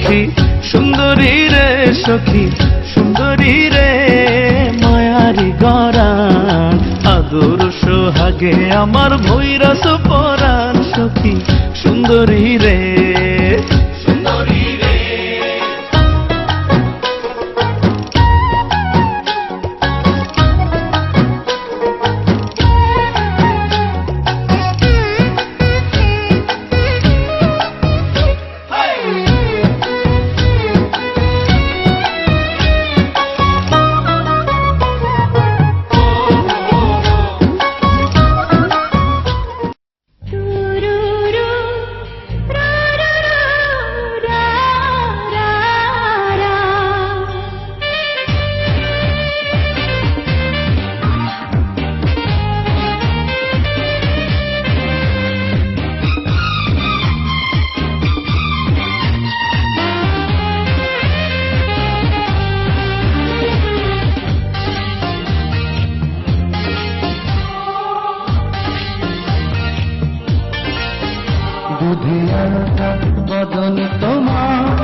সখী সুন্দরী রে, সখী সুন্দরী রে, মায়ারি গরান আদর সোহাগে আমার ভৈরস পরাণ, সখী সুন্দরী রে, সুন্দরী রে। দুধিয়াটা বদন তোমার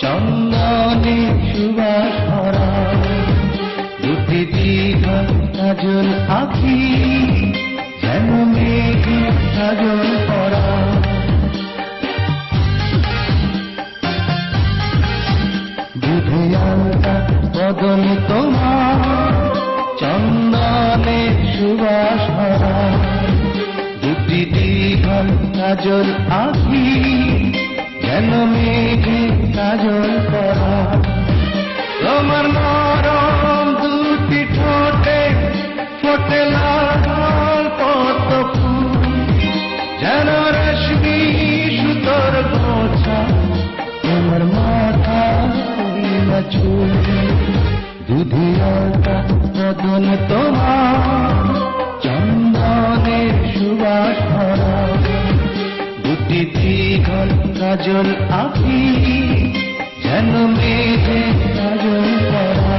চন্দনে সুবাস ভরা, দুটি দীঘা কাজল আঁখি যেন মেঘে কাজল পরা। দুধিয়াটা বদন তোমার চন্দনে সুবাস ভরা, দুটি দীঘা কাজল আঁখি যেন মেঘে কাজল করা। তোমার নরম দুটি ঠোঁটে ফোটে লাল কত ফুল, যেন রেশমি সুতোর গোছা তোমার মাথা চুল। দুধিয়াটা বদন তোমার চন্দনে সুবাস ভরা, দুটি দীঘল কাজল আঁখি যেন মেঘে কাজল করা।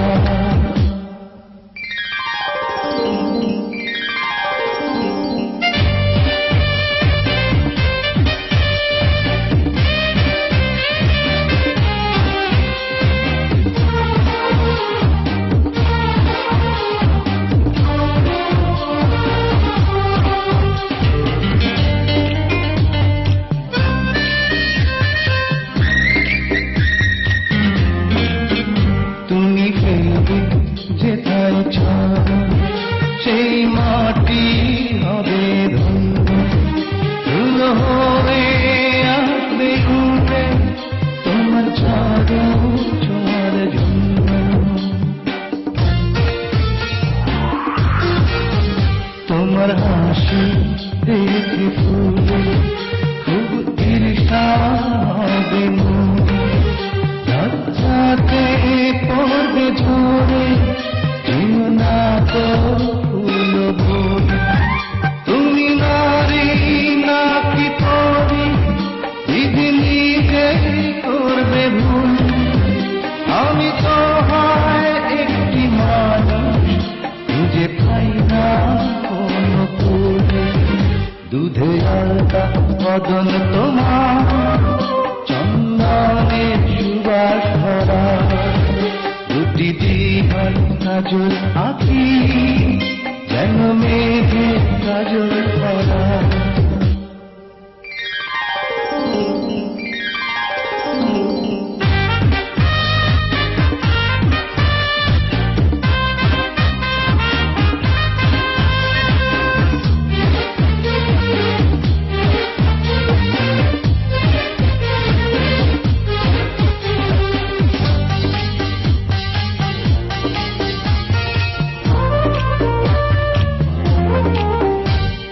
যেথায় ছড় সেই মাটি হবে ধন্য, ধুলো হয়ে আসবে উঠে তোমার ছড় ছোঁয়ার জন্য। তোমার হাসি দেখে ফুলে খুব ঈর্ষা হবে মনে, লজ্জাতে পড়বে ঝরে না তো ফুল ভরে। তুমি নারী নাকি পরি বিধি নিজে করবে ভুল, আমি তো হয় একটি মানুষ খুঁজে পাই না কোনো ফুল। দুধে আলতা বদন তোমার চন্দনে সুবাস ভরা, দুটি দীঘল কাজল আঁখি যেন মেঘে কাজল করা।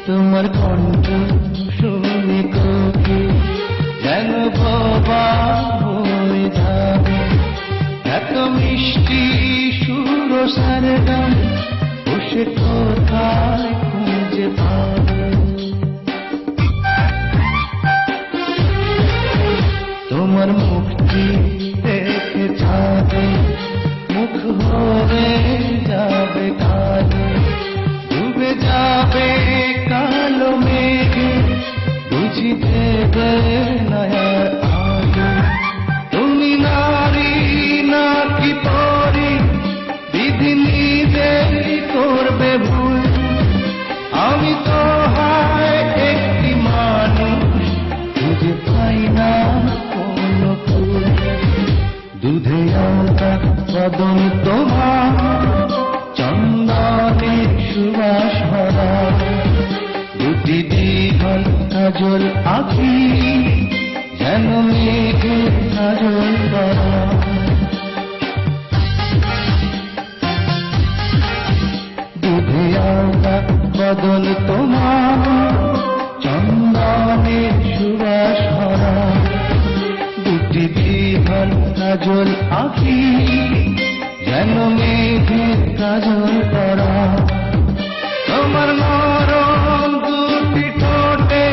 তোমার কণ্ঠ শুনে কোকি যেন বাবা হয়ে যাবে, এত মিষ্টি সুর সারে গান বসে কোথায় খুঁজে পাবে। তোমার মুখটি দেখে যাবে মুখ হয়ে যাবে কালো, ডুবে যাবে কালো মেঘে বুঝি দেবে নয়া আলো। বদন তোমার চন্দনে সুবাস ভরা, দুটি দীঘল কাজল আঁখি যেন মেঘের কাজল করা। দুধে আওয়া বদন তোমার চন্দনে সুবাস ভরা, দুটি দীঘল কাজল আঁখি যেন মেঘের কাজল করা। তোমার নরম দুটি ঠোঁটে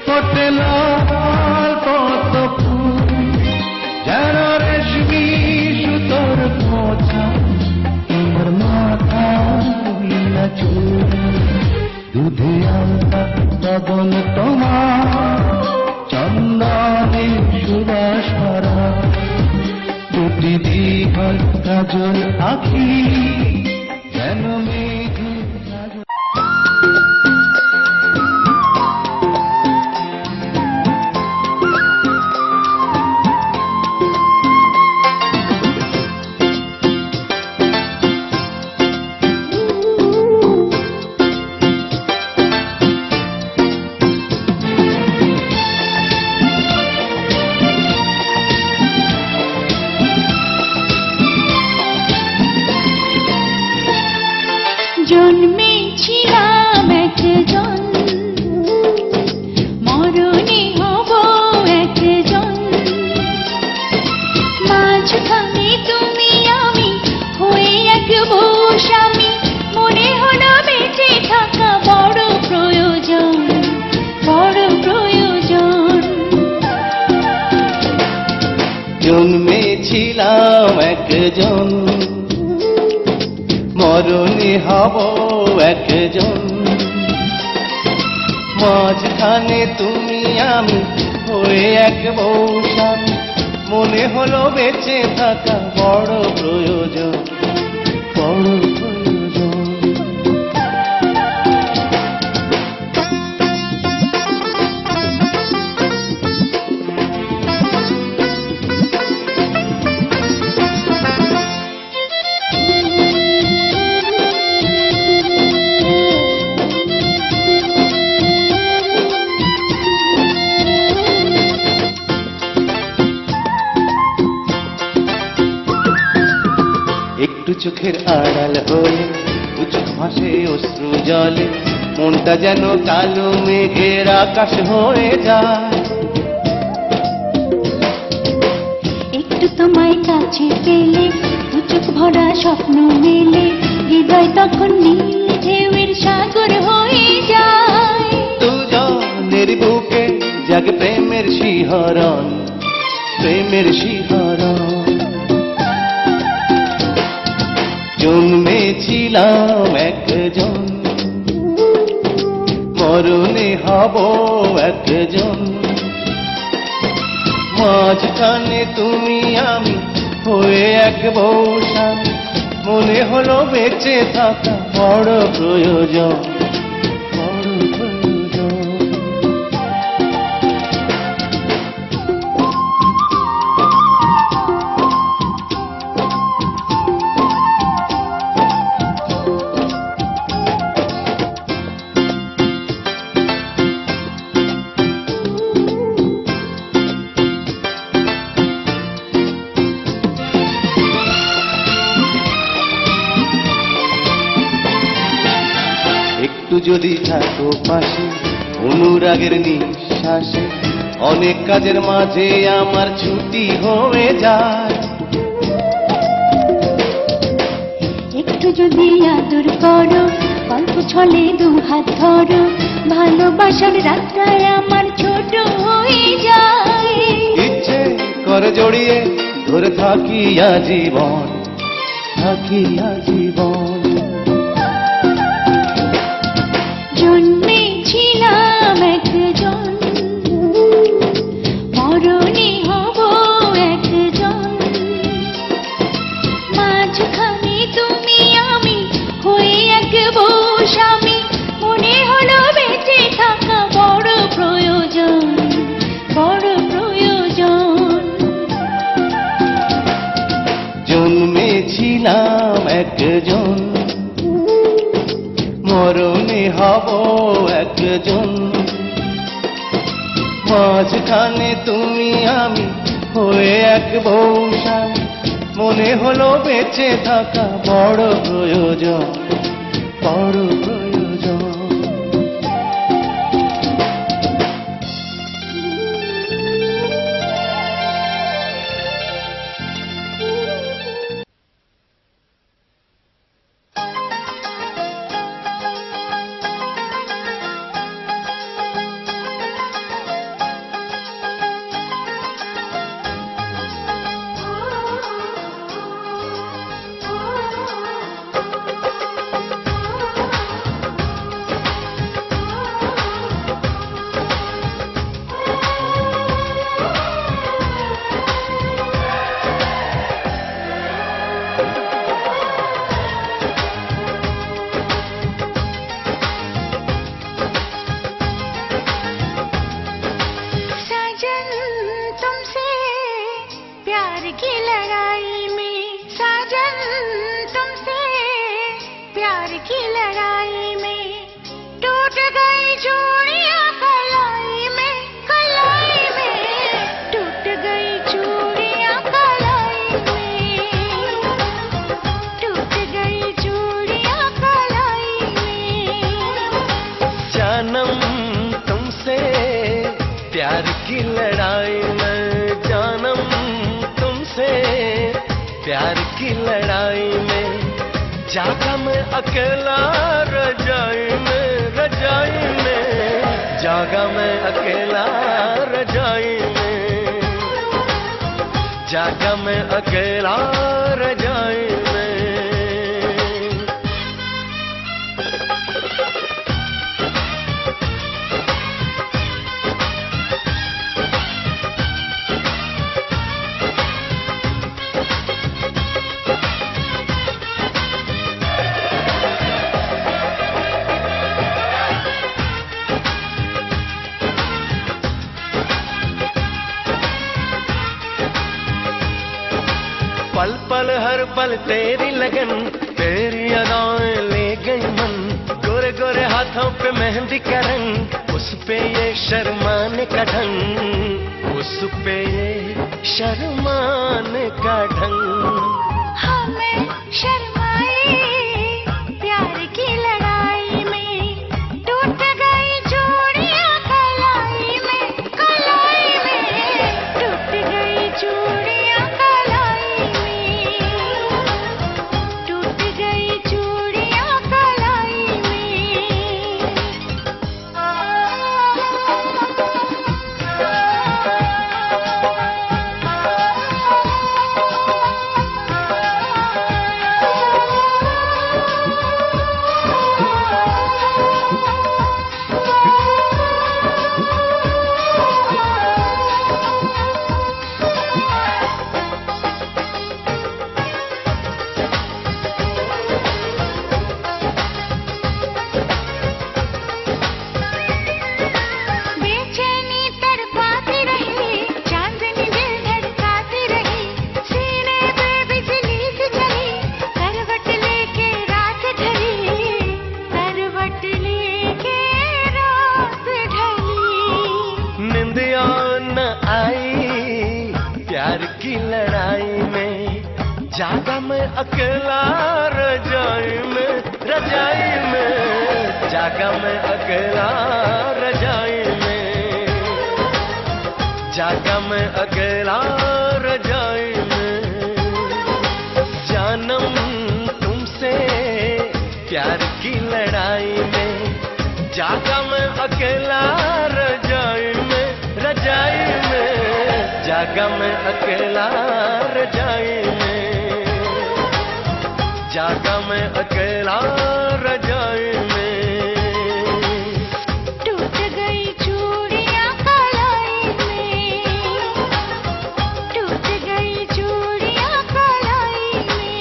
ফোটে লাল পদ্ম ফুল, যেন রেশমি সুতোর খোঁচা তোমার মাথা নীলা চুল। দুধে আলতা বদন তোমার চন্দনে সুবাস ভরা, দুটি দীঘল কাজল আঁখি যেন মেঘের কাজল। জন্মেছিলাম একজন, মরণে হব একজন, মাঝখানে তুমি আমি হয়ে এক স্বামী, মনে হলো বেঁচে থাকা বড় প্রয়োজন, বড় প্রয়োজন। জন্মেছিলাম একজন, মরণে হব একজন, মাঝখানে তুমি আমি হয়ে এক স্বামী, মনে হলো বেঁচে থাকা বড় প্রয়োজন, বড় প্রয়োজন। একটু চোখের আড়াল হলে দু চোখ ভাসে অশ্রু জলে, মনটা যেন কালো মেঘের আকাশ হয়ে যায়। একটু তোমায় কাছে পেলে দু চোখ ভরা স্বপ্ন মেলে, হৃদয় তখন নীল ঢেউয়ের সাগর হয়ে যায়। দুজনের বুকে জাগে প্রেমের শিহরণ, প্রেমের শিহরণ। জন্মেছিলাম একজন, মরণে হব একজন, মাঝখানে তুমি আমি হয়ে এক স্বামী, মনে হলো বেঁচে থাকা বড় প্রয়োজন, বড় প্রয়োজন। একটু যদি থাকো পাশে অনুরাগের নিঃশ্বাসে, অনেক কাজের মাঝে আমার ছুটি হয়ে যায়। একটু যদি আদর করো, গল্প ছলে দু হাত ধরো, ভালোবাসার রাস্তায় আমার ছোট হয়ে যায়। ইচ্ছে করে জড়িয়ে ধরে থাকি আজীবন, থাকি আজীবন। জন্মেছিলাম একজন, মরণে হব একজন, মাঝখানে তুমি আমি হয়ে এক স্বামী, মনে হলো বেঁচে থাকা বড় প্রয়োজন, বড় প্রয়োজন। জন্মে একজন, মরণে হব একজন। মাঝখানে তুমি আমি হয়ে এক বউ স্বামী, মনে হলো বেঁচে থাকা বড় প্রয়োজন, বড় প্রয়োজন। प्यार की लड़ाई में जानम तुमसे, प्यार की लड़ाई में जागा मैं अकेला रजाई में, रजाई में जागा मैं अकेला रजाई में, जागा मैं अकेला रजाई में। पल पल हर पल तेरी लगन, तेरी अदाएं ले गई मन, गोरे गोरे हाथों पे मेहंदी का रंग, उस पे ये शर्माने का ढंग, उस पे ये शर्माने का ढंग। हमें शर्माए प्यार की लड़ाई में, टूट गई चूड़ियां कलाई में, कलाई में टूट गई चूड़ियां कलाई में, टूट गई चूड़ियां कलाई बेचैनी तड़पाती रही, चांदनी दिल धड़काती रही, सीने पे बिजली सी चली, करवट लेके रात ढली, करवट लेके रात ढली। निंदिया न आई प्यार की लड़ाई में, जागा मैं अकेला रजाई में, रजाई में जागा मैं अकेला रजाई में, जागा मैं अकेला रजाई में। जानम तुमसे प्यार की लड़ाई में, जागा मैं अकेला रजाई में, रजाई में जागा मैं अकेला रजाई में, जागा मैं अकेला रजाई में। टूट गई चूड़ियां कलाई में, टूट गई चूड़ियां कलाई में।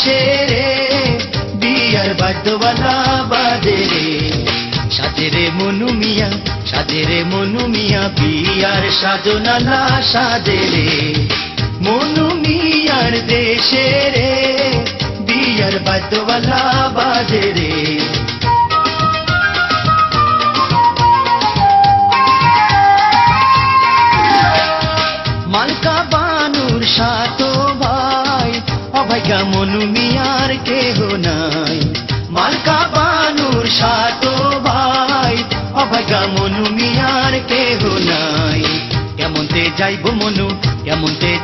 দেশে রে বিয়ার বাদ্যবালা বাজে রে সাজে রে মনু মিয়া সাজে রে মনু মিয়া বিয়ার সাজনালা সাজে রে মনু মিয়ার দেশে রে বিয়ার বাদ্যবালা বাজে রে মালকা বানুর সাতো ভাই অভাগা মনু মিয়ার কেহ নাই মালকা বানুর সাতো ভাই অভাগা মনু মিয়ার কেহ নাই কেমনতে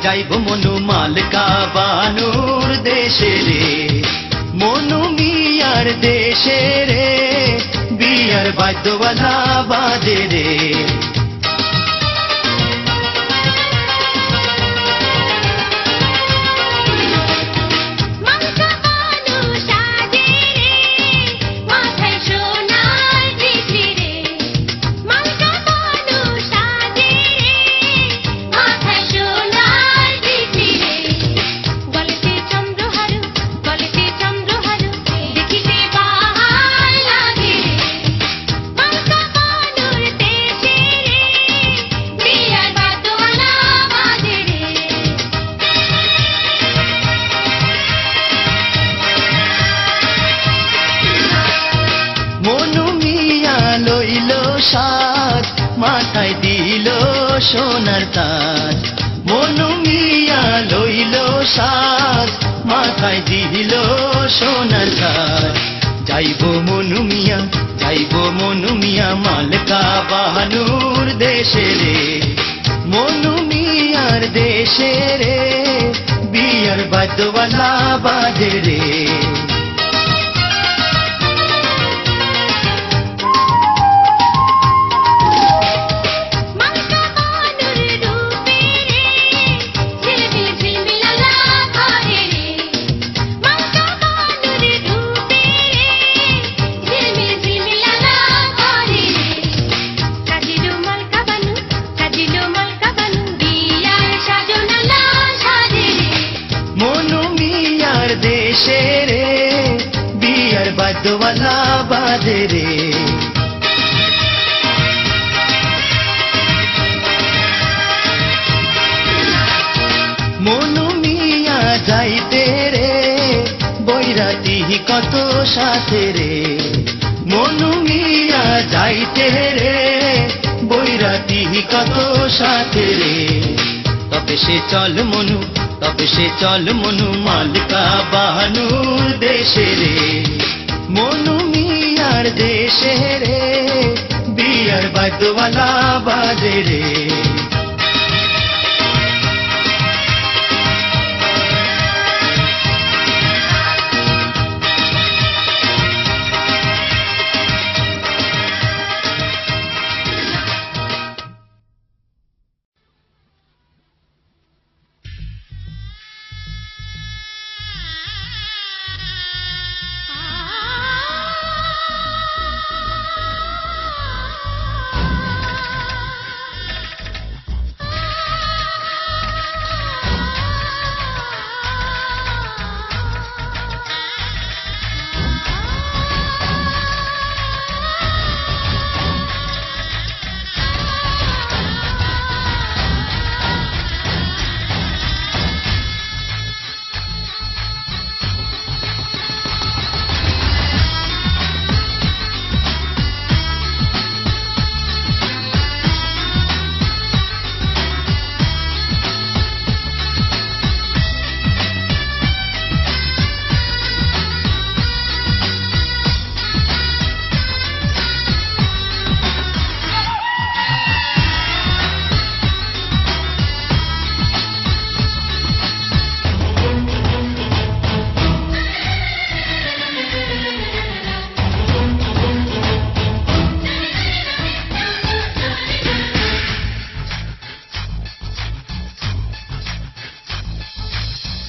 যাইব মনু মালকা বানুর দেশে রে মনু মিয়ার দেশে রে বিয়ার বাদ্যবালা বাজে রে মাথায় দিল সোনার তাজ মনু মিয়া লইল সাজ মাথায় দিল সোনার তাজ যাইব মনু মিয়া মালকা বাহানুর দেশে রে মনু মিয়ার দেশে রে বিয়ার বাদ্যবালা বাজে রে দেশে রে বিয়ার বাদ্যবালা বাজে রে মনু মিয়া যাইতে রে বৈরাতি কত সাথে রে মনু মিয়া যাইতে রে বৈরাতি কত সাথে রে তবে সে চল মনু মালকা বাহানুর দেশে রে মনু মিয়ার দেশে রে বিয়ার বাদ্যবালা বাজে রে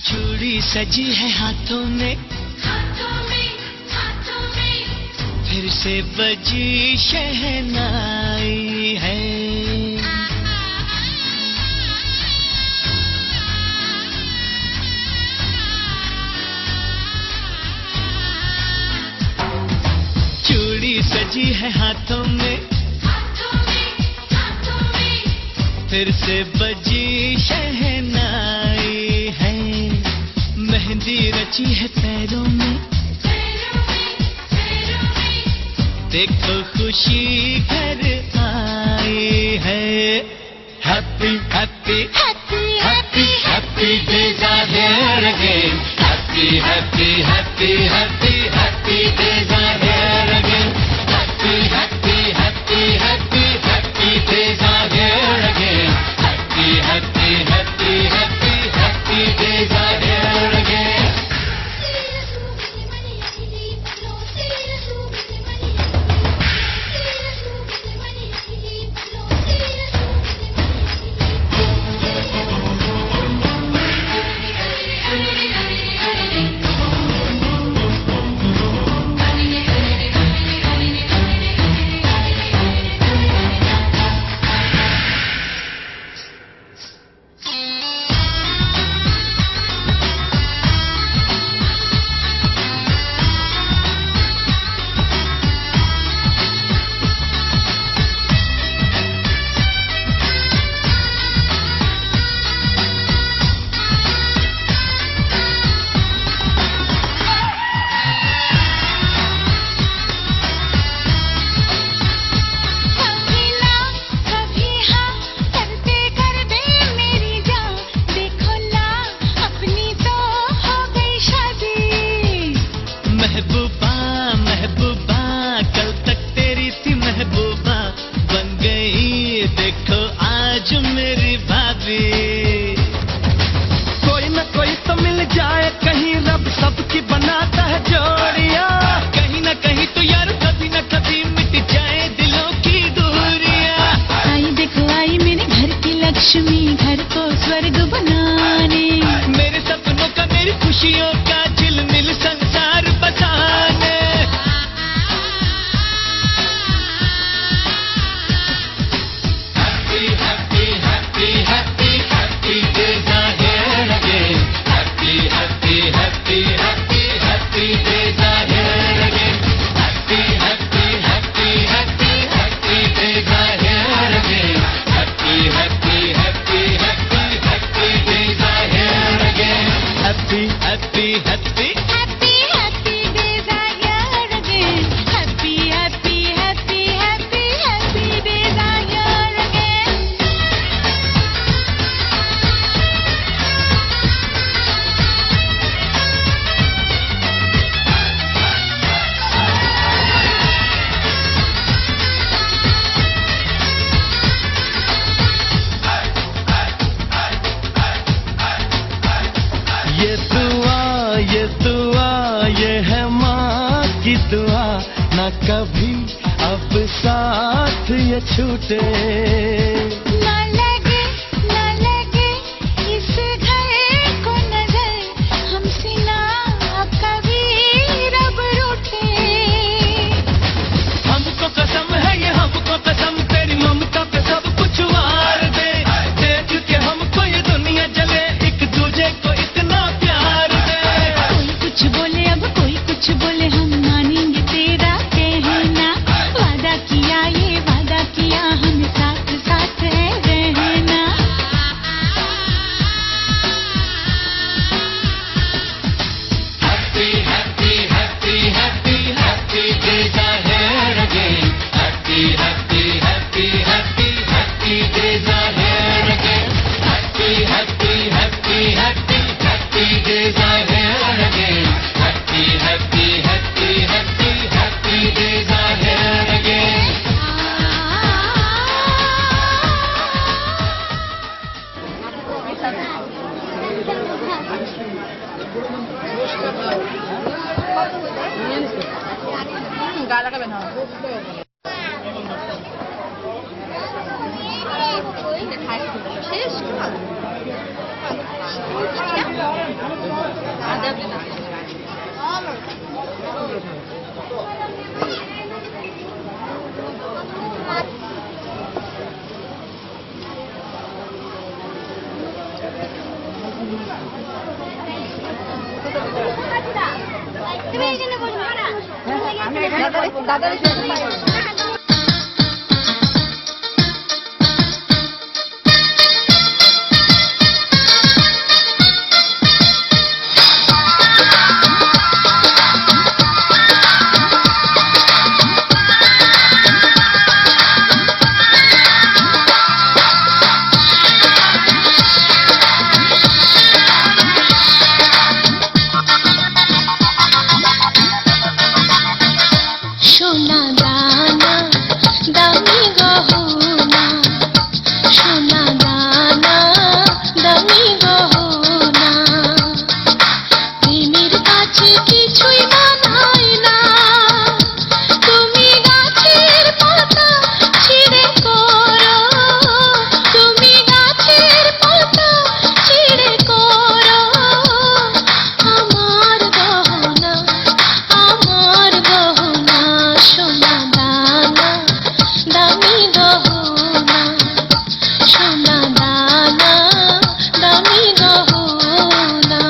चूड़ी सजी है हाथों में फिर से बजी शहनाई है सजी है हाथों में, फिर से बजी शहनाई है, मेहंदी रची है पैरों में, देखो खुशी घर आई है। Happy happy Happy, happy happy days are here again, happy happy happy happy happy days are here again, happy happy happy happy happy days are here again, happy happy happy happy happy days are here again. महबूबा महबूबा कल तक तेरी थी महबूबा, बन गई देखो आज मेरी भाभी। कोई न कोई तो मिल जाए कहीं, रब सबकी बनाता है जोड़ियां, कहीं न कहीं तो यार कभी न कभी मिट जाए दिलों की दूरियां। आई देखो आई मेरे घर की लक्ष्मी, घर को स्वर्ग बनाने, मेरे सपनों का मेरी खुशियों का झिलमिल संसार बसाने। Happy happy happy happy happy days are here again, happy happy happy happy happy days are here again, happy happy happy happy happy days are here again, happy happy happy happy happy days are here again, happy happy happy happy happy days are here again, happy happy happy happy happy days are here again. ये दुआ ये है माँ की दुआ, ना कभी अब साथ ये छूटे। ना लगे इस घर को नजर, हमसे ना अब कभी रब रूठे। हमको कसम है ये हमको कसम, तेरी ममता पे सब कुछ वार दे, देख के हमको ये दुनिया जले, एक दूजे को इतना प्यार दे। कोई कुछ बोले अब कोई कुछ बोले, हम मानेंगे तेरा कहना, वादा किया ये वादा किया, हम साथ साथ रहना। Happy, happy, happy, happy, happy days are here again. Happy, happy, happy, happy, happy days are here again. Happy, happy, happy, happy, happy days are here again. Happy, happy, happy, happy, happy days are here again. Gala ka ba na? তুমি এখানে বসো না। সোনা দানা দামি গহনা, সোনা দানা দামি গহনা, প্রেমের কাছে কিছুই মানায় না। তুমি গাছের পাতা ছিঁড়ে করো, তুমি গাছের পাতা ছিঁড়ে করো আমার গহনা, আমার গহনা। সোনা দানা দামি গহনা, সোনা দানা দামি গহনা।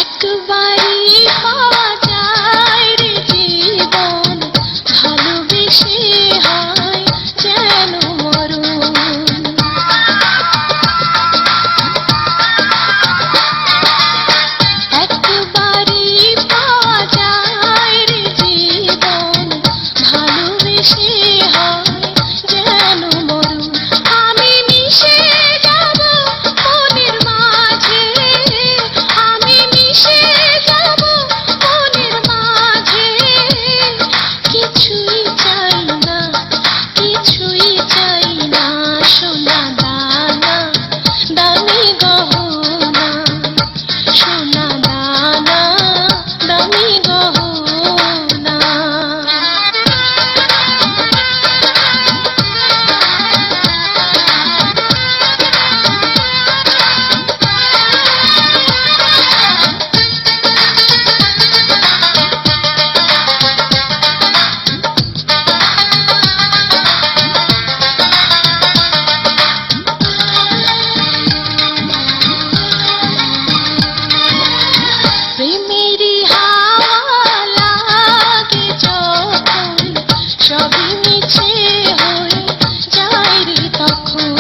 একবারই পাওয়া যায় রে জীবন, ভালোবেসে হয় যেন মরণ। একবারই পাওয়া যায় রে জীবন, ভালোবেসে হয় যেন মরণ। আমি মিশে যাব মনের মাঝে, আমি মিশে যাব মনের মাঝে, কিছুই চাই না, কিছুই চাই না। সোনা দানা দামি গহনা, সোনা দানা দামি গহনা। প্রেমেরই হাওয়া লাগে যখন, সবই মিছে হয়ে যায় রে তখন।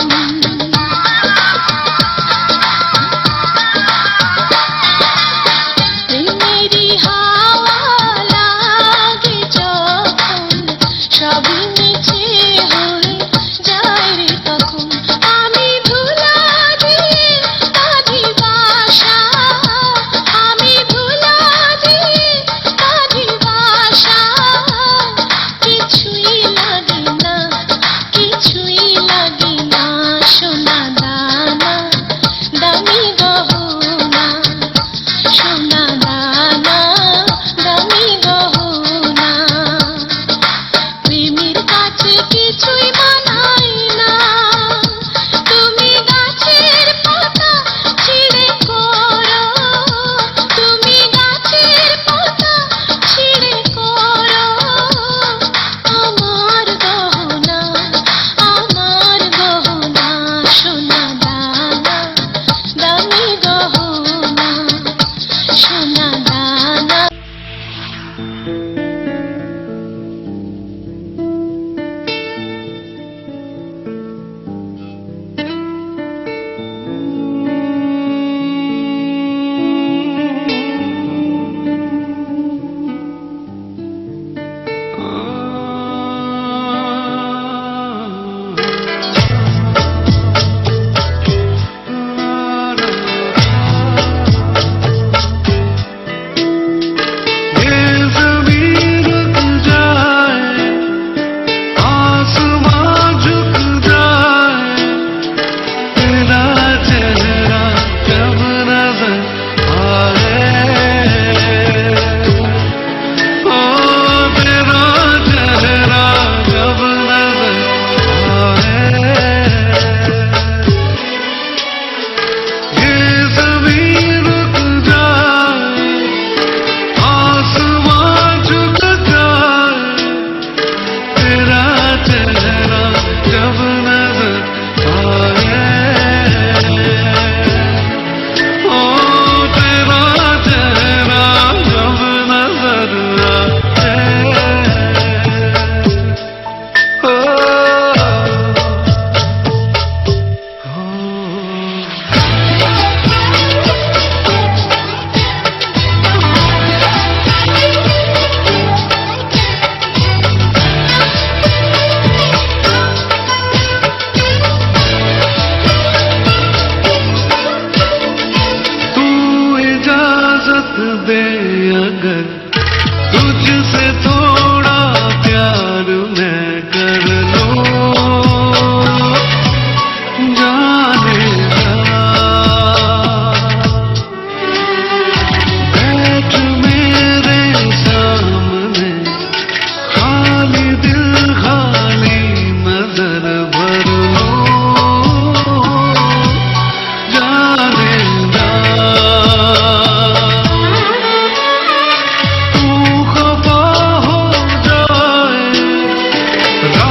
প্রেমেরই হাওয়া লাগে যখন, সবই মিছে হয়ে যায় রে তখন। আমি ধুলা দিয়ে বাঁধি বাসা, আমি ধুলা দিয়ে বাঁধি বাসা, কিছুই লাগে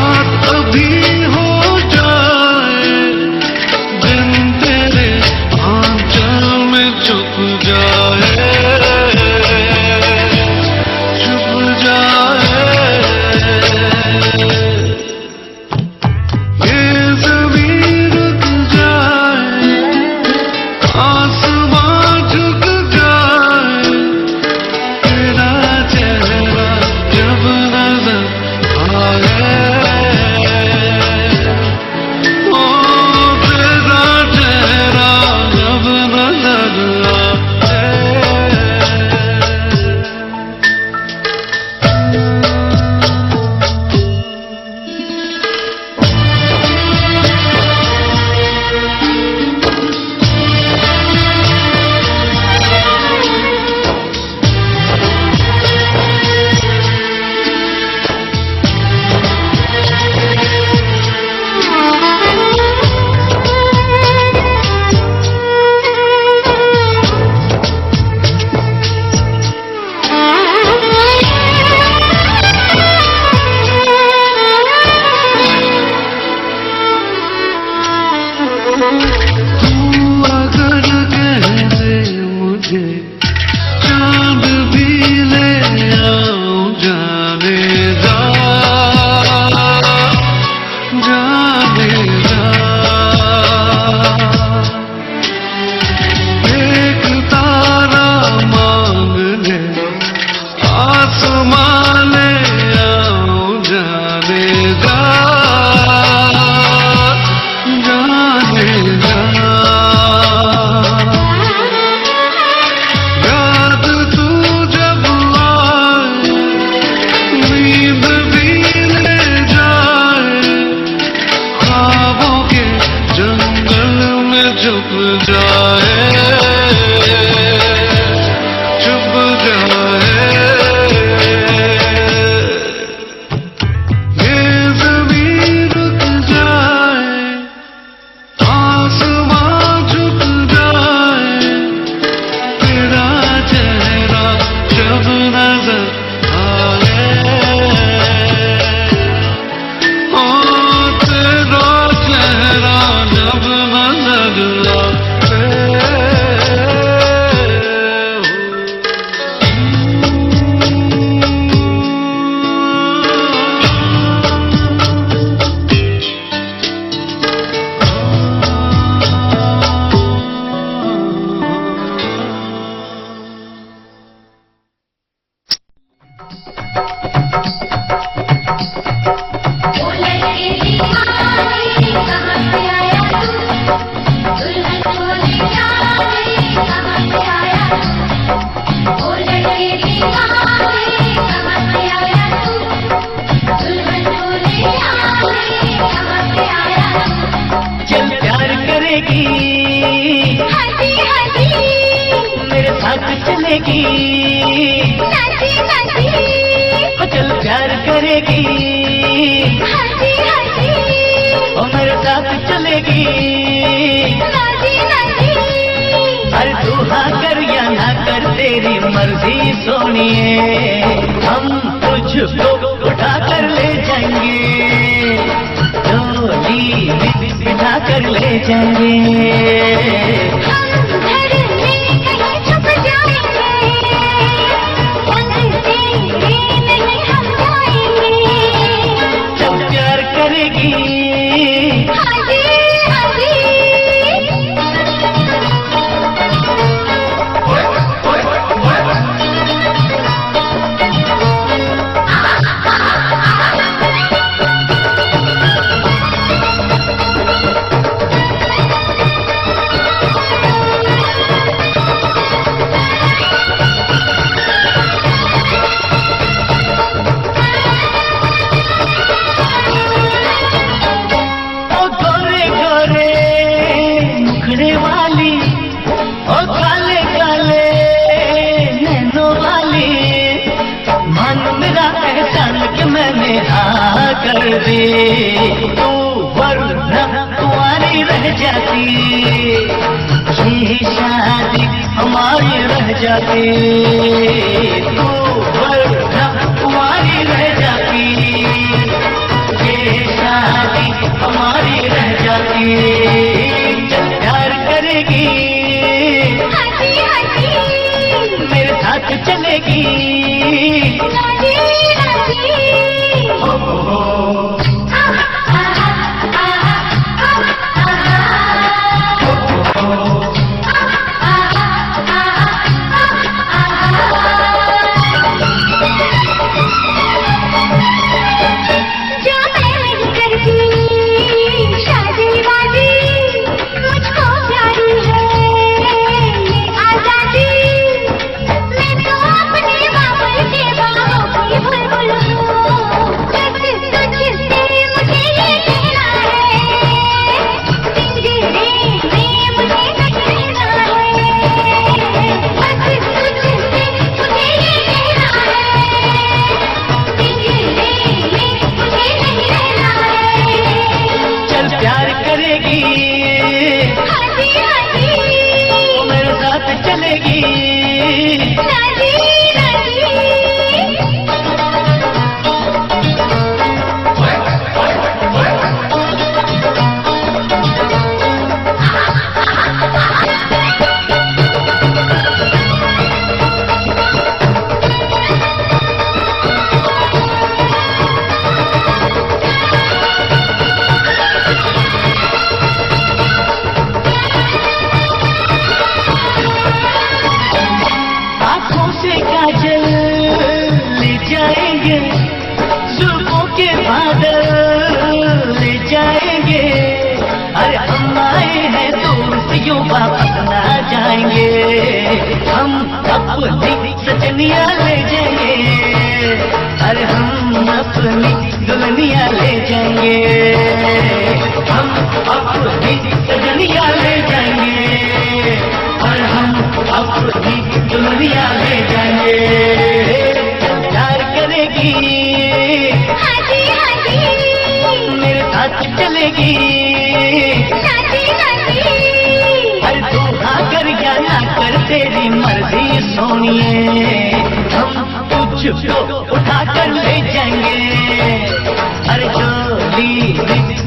रात अभी हो जाए, दिन तेरे आंचल में छुप जाए, छुप जाए। ये ज़मीन रुक जाए, आसमां झुक जाए, तेरा चेहरा जब नजर आए, ओ तेरा चेहरा जब नजर आए। तू अगर कह दे मुझे, चांद भी ले आऊं, जाने जा, जाने जा। एक तारा मांग ले, आसमां ले आऊं, जाने जा, जाने जा। याद तू जब आए, नींद भी ले जाए, ख्वाबों के जंगल में छुप जाए, छुप जाए। ये ज़मीन रुक जाए, आसमां झुक जाए, तेरा चेहरा जब नजर आए, ओ तेरा चेहरा जब नजर चल प्यार करेगी, हंसी हंसी मेरे साथ चलेगी, नाची नाची ओ चल प्यार करेगी, हंसी हंसी ओ मेरे साथ चलेगी। नाची नाची अरे तू हाँ कर या ना कर, तेरी मर्जी सोनिए, हम तुझको उठा कर ले जाएंगे, डोली में बिठा कर ले जाएंगे। हम घर में कहीं छुप जाएंगे, उनसे नहीं हम जाएंगे। जब प्यार करेगी, हंसी हंसी कर दे तो वरना तुम्हारी रह जाती, ये शादी हमारी रह जाती, तो वरना तुम्हारी रह जाती, ये चलेगी राजी राजी वापस ना जाएंगे हम अपनी सजनिया ले जाएंगे अरे हम अपनी दुल्हनिया ले जाएंगे हम अपनी सजनिया ले जाएंगे और हम अपनी दुल्हनिया ले जाएंगे प्यार करेगी हाजी हाजी मेरे साथ चलेगी तेरी मर्जी सोनिए हम तुझको उठा कर ले जाएंगे अरे चोली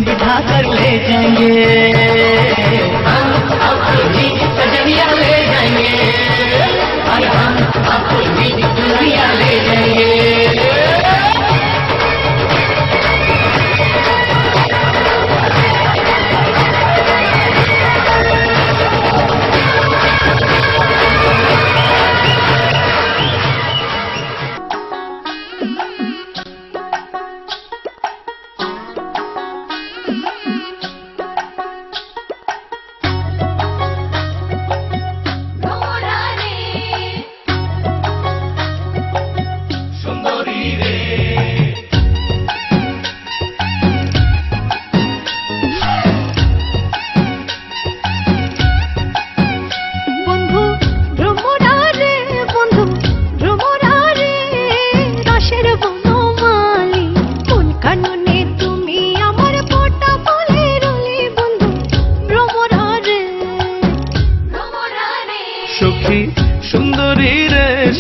बिठा कर ले जाएंगे हम अपनी सजनिया ले जाएंगे अरे हम अपनी दुनिया ले जाएंगे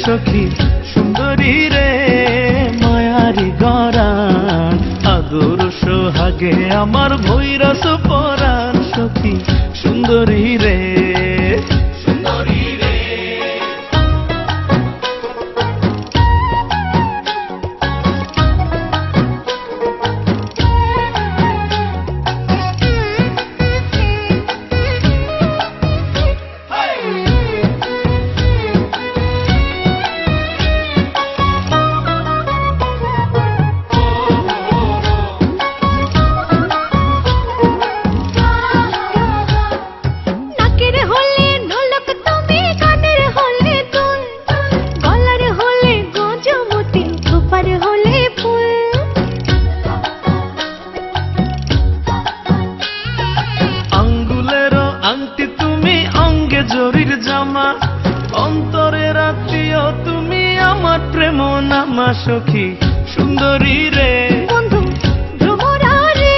सखी सुंदरी रे मायारी गरान आदर सोहागे आमार भैरस परान सखी सुंदरी रे জরির জামা অন্তরের আত্মীয় তুমি আমার প্রেম নামা সখী সুন্দরী রে বন্ধু ভ্রমরা রে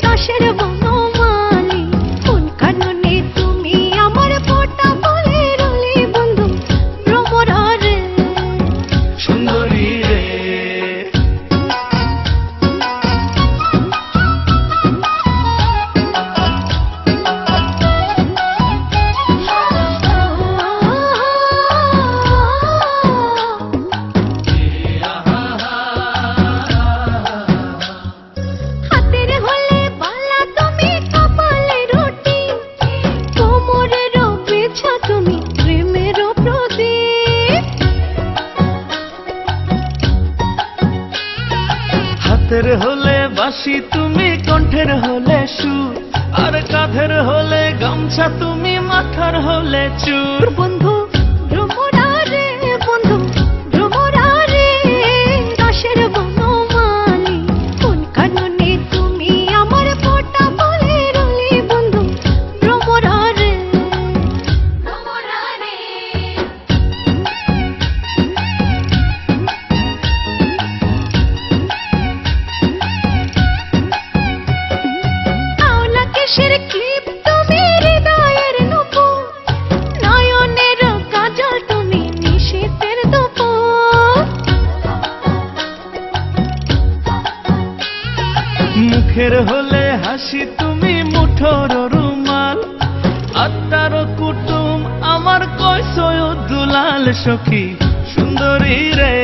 রসের বনমালী কোন কাননে তুমি আমার ফোঁটা বলে রলে বন্ধু ভ্রমরা রে সুন্দরী রে বাঁশি তুমি, কণ্ঠের হলে সুর, আর কাঁধের হলে গামছা তুমি, মাথার হলে চুর। বন্ধু ভ্রমরা রে, বন্ধু ভ্রমরা রে, রসের বনমালী, কোন কাননে তুমি আমার ফোঁটা ফুলের রলি। বন্ধু ভ্রমরা রে, ভ্রমরা রে। আওলা কেশের ক্লিপ তুমি, হৃদয়ের নূপুর, নয়নের কাজল তুমি, নিশীথের দুপুর। মুখের হলে হাসি তুমি, মুঠোর রুমাল, আত্মার কুটুম আমার কইসয় দুলাল। সখী সুন্দরী রে।